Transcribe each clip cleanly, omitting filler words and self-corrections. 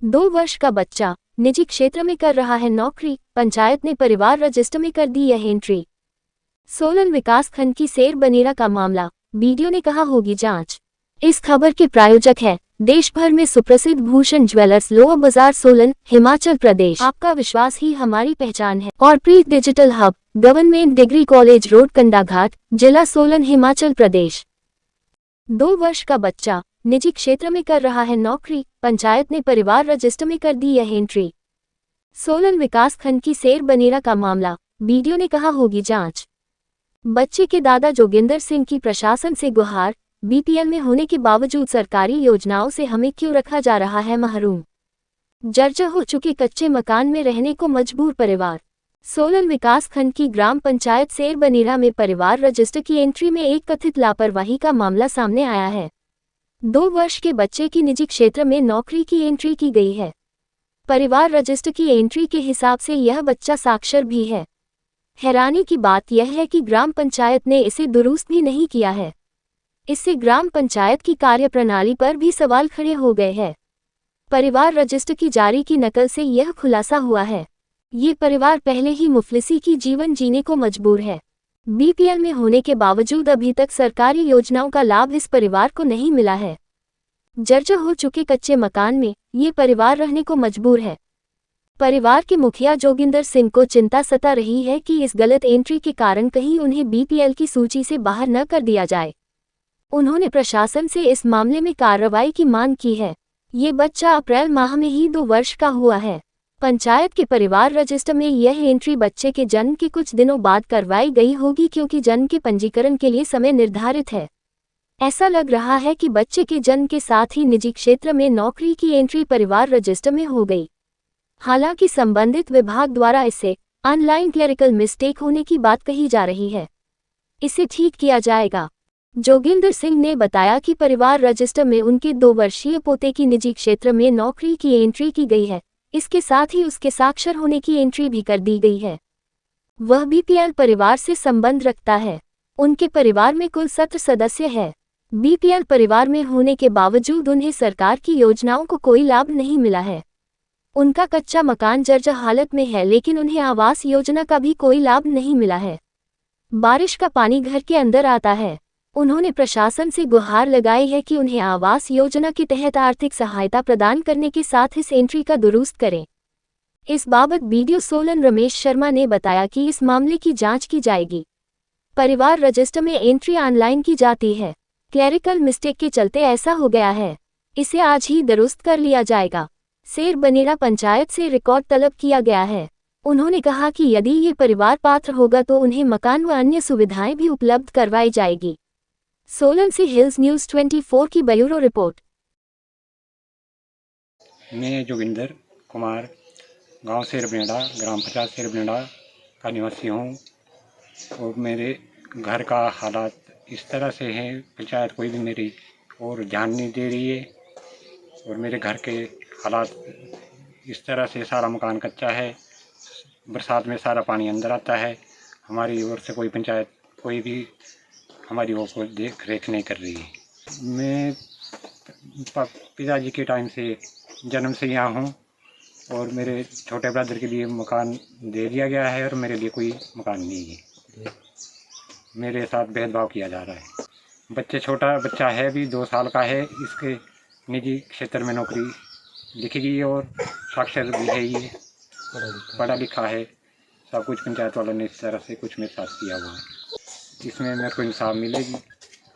2 वर्ष का बच्चा निजी क्षेत्र में कर रहा है नौकरी, पंचायत ने परिवार रजिस्टर में कर दी यह एंट्री। सोलन विकास खंड की सेर बनेरा का मामला, वीडियो ने कहा होगी जांच। इस खबर के प्रायोजक है देश भर में सुप्रसिद्ध भूषण ज्वेलर्स, लोअर बाजार, सोलन, हिमाचल प्रदेश। आपका विश्वास ही हमारी पहचान है। और Preet digital hub, government degree college road, Kandaghat, जिला सोलन, हिमाचल प्रदेश। 2 वर्ष का बच्चा निजी क्षेत्र में कर रहा है नौकरी, पंचायत ने परिवार रजिस्टर में कर दी यह एंट्री। सोलन विकास खंड की सेर बनेरा का मामला, वीडियो ने कहा होगी जांच। बच्चे के दादा जोगिंदर सिंह की प्रशासन से गुहार, बीपीएल में होने के बावजूद सरकारी योजनाओं से हमें क्यों रखा जा रहा है महरूम। जर्जर हो चुके कच्चे मकान में रहने को मजबूर परिवार। सोलन विकास खंड की ग्राम पंचायत सेर बनेरा में परिवार रजिस्टर की एंट्री में एक कथित लापरवाही का मामला सामने आया है। 2 वर्ष के बच्चे की निजी क्षेत्र में नौकरी की एंट्री की गई है। परिवार रजिस्टर की एंट्री के हिसाब से यह बच्चा साक्षर भी है। हैरानी की बात यह है कि ग्राम पंचायत ने इसे दुरुस्त भी नहीं किया है। इससे ग्राम पंचायत की कार्यप्रणाली पर भी सवाल खड़े हो गए हैं। परिवार रजिस्टर की जारी की नकल से यह खुलासा हुआ है। ये परिवार पहले ही मुफलिसी की जीवन जीने को मजबूर है। बीपीएल में होने के बावजूद अभी तक सरकारी योजनाओं का लाभ इस परिवार को नहीं मिला है। जर्जर हो चुके कच्चे मकान में ये परिवार रहने को मजबूर है। परिवार के मुखिया जोगिंदर सिंह को चिंता सता रही है कि इस गलत एंट्री के कारण कहीं उन्हें बीपीएल की सूची से बाहर न कर दिया जाए। उन्होंने प्रशासन से इस मामले में कार्रवाई की मांग की है। ये बच्चा अप्रैल माह में ही 2 वर्ष का हुआ है। पंचायत के परिवार रजिस्टर में यह एंट्री बच्चे के जन्म के कुछ दिनों बाद करवाई गई होगी, क्योंकि जन्म के पंजीकरण के लिए समय निर्धारित है। ऐसा लग रहा है कि बच्चे के जन्म के साथ ही निजी क्षेत्र में नौकरी की एंट्री परिवार रजिस्टर में हो गई। हालांकि संबंधित विभाग द्वारा इसे ऑनलाइन क्लेरिकल मिस्टेक होने की बात कही जा रही है। इसे ठीक किया जाएगा। जोगिंदर सिंह ने बताया कि परिवार रजिस्टर में उनके 2 वर्षीय पोते की निजी क्षेत्र में नौकरी की एंट्री की गई है। इसके साथ ही उसके साक्षर होने की एंट्री भी कर दी गई है। वह बीपीएल परिवार से संबंध रखता है। उनके परिवार में कुल 17 सदस्य हैं। बीपीएल परिवार में होने के बावजूद उन्हें सरकार की योजनाओं को कोई लाभ नहीं मिला है। उनका कच्चा मकान जर्जर हालत में है, लेकिन उन्हें आवास योजना का भी कोई लाभ नहीं मिला है। बारिश का पानी घर के अंदर आता है। उन्होंने प्रशासन से गुहार लगाई है कि उन्हें आवास योजना के तहत आर्थिक सहायता प्रदान करने के साथ इस एंट्री का दुरुस्त करें। इस बाबत वीडियो सोलन रमेश शर्मा ने बताया कि इस मामले की जांच की जाएगी। परिवार रजिस्टर में एंट्री ऑनलाइन की जाती है। क्लेरिकल मिस्टेक के चलते ऐसा हो गया है। इसे आज ही दुरुस्त कर लिया जाएगा। सेर बनेरा पंचायत से रिकॉर्ड तलब किया गया है। उन्होंने कहा कि यदि ये परिवार पात्र होगा तो उन्हें मकान व अन्य सुविधाएं भी उपलब्ध करवाई जाएगी। सोलन से हिल्स न्यूज़ 24 की ब्यूरो रिपोर्ट। मैं जोगिंदर कुमार गांव सेरबनेड़ा, ग्राम पंचायत सेरबनेड़ा का निवासी हूँ। और मेरे घर का हालात इस तरह से है, पंचायत कोई भी मेरी और ध्यान नहीं दे रही है। और मेरे घर के हालात इस तरह से, सारा मकान कच्चा है, बरसात में सारा पानी अंदर आता है। हमारी ओर से कोई पंचायत कोई भी हमारी ओर को देख रेख नहीं कर रही है। मैं पिताजी के टाइम से जन्म से यहाँ हूँ और मेरे छोटे ब्रदर के लिए मकान दे दिया गया है और मेरे लिए कोई मकान नहीं है। मेरे साथ भेदभाव किया जा रहा है। छोटा बच्चा है, भी 2 साल का है। इसके निजी क्षेत्र में नौकरी लिखी गई और साक्षर भी है, ये पढ़ा लिखा है। सब कुछ पंचायत वालों ने इस तरह से कुछ मेरे साथ किया हुआ है। इसमें मेरे को इंसाफ मिलेगी।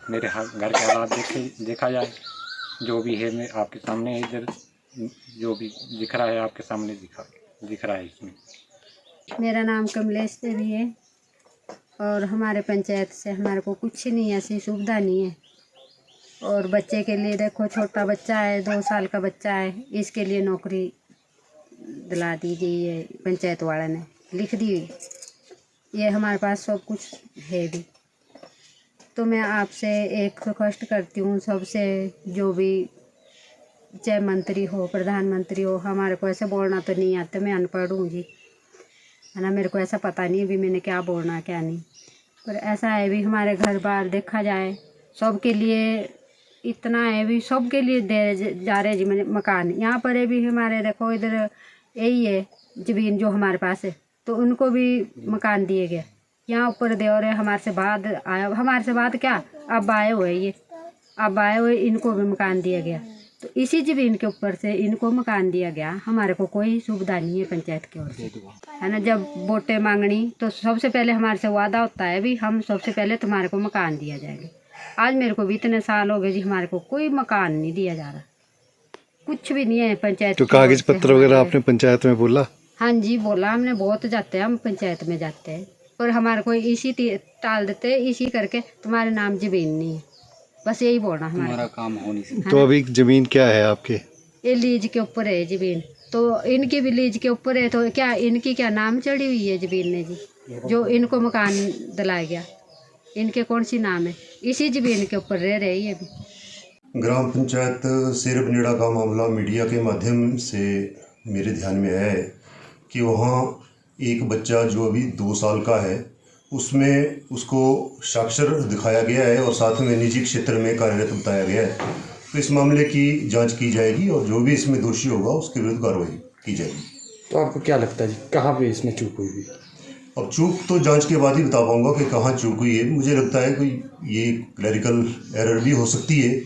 मेरे घर के हालात देखा जाए, जो भी है मैं आपके सामने, इधर जो भी दिख रहा है आपके सामने दिख रहा है। इसमें मेरा नाम कमलेश देवी है और हमारे पंचायत से हमारे को कुछ नहीं, ऐसी सुविधा नहीं है। और बच्चे के लिए देखो, छोटा बच्चा है, 2 साल का बच्चा है, इसके लिए नौकरी दिला दी गई है। पंचायत वाले ने लिख दी। ये हमारे पास सब कुछ है भी। तो मैं आपसे एक रिक्वेस्ट करती हूँ सबसे, जो भी चाहे मंत्री हो, प्रधानमंत्री हो, हमारे को ऐसे बोलना तो नहीं आता। मैं अनपढ़ हूँ जी, है ना, मेरे को ऐसा पता नहीं है भी मैंने क्या बोलना क्या नहीं। पर ऐसा है भी, हमारे घर बार देखा जाए सबके लिए इतना है भी सबके लिए दे जा रहे जी मकान। यहाँ पर है भी हमारे देखो इधर यही है ज़मीन जो हमारे पास है, तो उनको भी मकान दिए गए। यहाँ ऊपर दे और हमारे से बाद आया, हमारे से बाद क्या अब आए हुए ये, अब आए हुए इनको भी मकान दिया गया। तो इसी ज़मीन के ऊपर से इनको मकान दिया गया। हमारे को कोई सुविधा नहीं है पंचायत की ओर से, है ना। जब वोटें मांगनी तो सबसे पहले हमारे से वादा होता है भी हम सबसे पहले तुम्हारे को मकान दिया जाएगा। आज मेरे को भी इतने साल हो गए जी, हमारे को कोई मकान नहीं दिया जा रहा, कुछ भी नहीं है पंचायत। तो कागज पत्र वगैरह आपने पंचायत में बोला? हाँ जी बोला हमने, बहुत जाते हैं हम पंचायत में जाते हैं, पर हमारे को इसी टाल देते हैं, इसी करके तुम्हारे नाम ज़मीन नहीं है, बस यही बोलना हमारा काम हो नहीं सकता। तो अभी ज़मीन क्या है आपके? ये लीज के ऊपर है ज़मीन, तो इनकी भी लीज के ऊपर है। तो क्या इनकी क्या नाम चढ़ी हुई है ज़मीन ने जी, जो इनको मकान दिलाया गया, इनके कौन सी नाम है? इसी ज़मीन के ऊपर रह रही है अभी। ग्राम पंचायत शेरबनेड़ा का मामला मीडिया के माध्यम से मेरे ध्यान में आया है कि वहाँ एक बच्चा जो अभी 2 साल का है, उसमें उसको साक्षर दिखाया गया है और साथ में निजी क्षेत्र में कार्यरत बताया गया है। तो इस मामले की जांच की जाएगी और जो भी इसमें दोषी होगा उसके विरुद्ध कार्रवाई की जाएगी। तो आपको क्या लगता है जी, कहाँ पे इसमें चूक हुई? अब चूक तो जांच के बाद ही बता पाऊंगा कि कहाँ चूक हुई है। मुझे लगता है कोई ये क्लरिकल एरर भी हो सकती है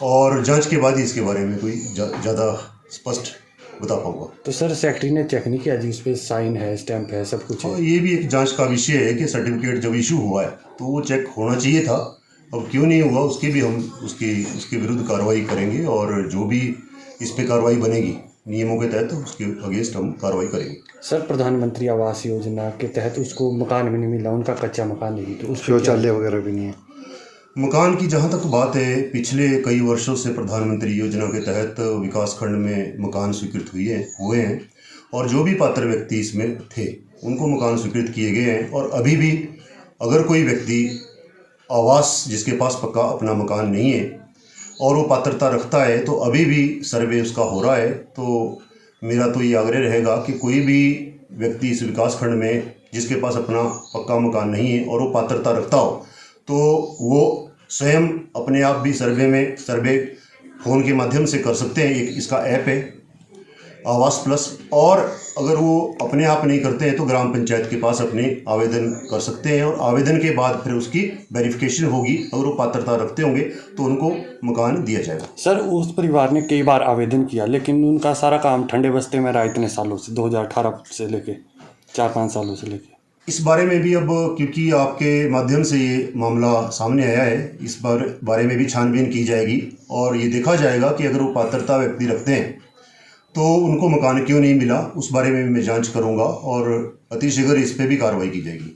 और जांच के बाद ही इसके बारे में कोई ज़्यादा स्पष्ट बता पाऊंगा। तो सर सेक्रेटरी ने चेक नहीं किया जी, उस पर साइन है, स्टैंप है, सब कुछ है? ये भी एक जांच का विषय है कि सर्टिफिकेट जब इशू हुआ है तो वो चेक होना चाहिए था। अब क्यों नहीं हुआ उसके भी हम उसके विरुद्ध कार्रवाई करेंगे और जो भी इस पे कार्रवाई बनेगी नियमों के तहत उसके अगेंस्ट हम कार्रवाई करेंगे। सर प्रधानमंत्री आवास योजना के तहत उसको मकान भी नहीं मिला, उनका कच्चा मकान नहीं, तो उस शौचालय वगैरह भी नहीं है? मकान की जहाँ तक बात है, पिछले कई वर्षों से प्रधानमंत्री योजना के तहत विकासखंड में मकान स्वीकृत हुए हैं और जो भी पात्र व्यक्ति इसमें थे उनको मकान स्वीकृत किए गए हैं। और अभी भी अगर कोई व्यक्ति आवास जिसके पास पक्का अपना मकान नहीं है और वो पात्रता रखता है तो अभी भी सर्वे उसका हो रहा है। तो मेरा तो ये आग्रह रहेगा कि कोई भी व्यक्ति इस विकासखंड में जिसके पास अपना पक्का मकान नहीं है और वो पात्रता रखता हो तो वो स्वयं अपने आप भी सर्वे फ़ोन के माध्यम से कर सकते हैं। एक इसका ऐप है आवास प्लस, और अगर वो अपने आप नहीं करते हैं तो ग्राम पंचायत के पास अपने आवेदन कर सकते हैं और आवेदन के बाद फिर उसकी वेरिफिकेशन होगी। अगर वो पात्रता रखते होंगे तो उनको मकान दिया जाएगा। सर उस परिवार ने कई बार आवेदन किया लेकिन उनका सारा काम ठंडे बस्ते में रहा इतने सालों से, 2018 से लेके 4-5 सालों से लेके। इस बारे में भी अब क्योंकि आपके माध्यम से ये मामला सामने आया है, इस बारे में भी छानबीन की जाएगी और ये देखा जाएगा कि अगर वो पात्रता व्यक्ति रखते हैं तो उनको मकान क्यों नहीं मिला, उस बारे में भी मैं जांच करूंगा और अतिशीघ्र इस पर भी कार्रवाई की जाएगी।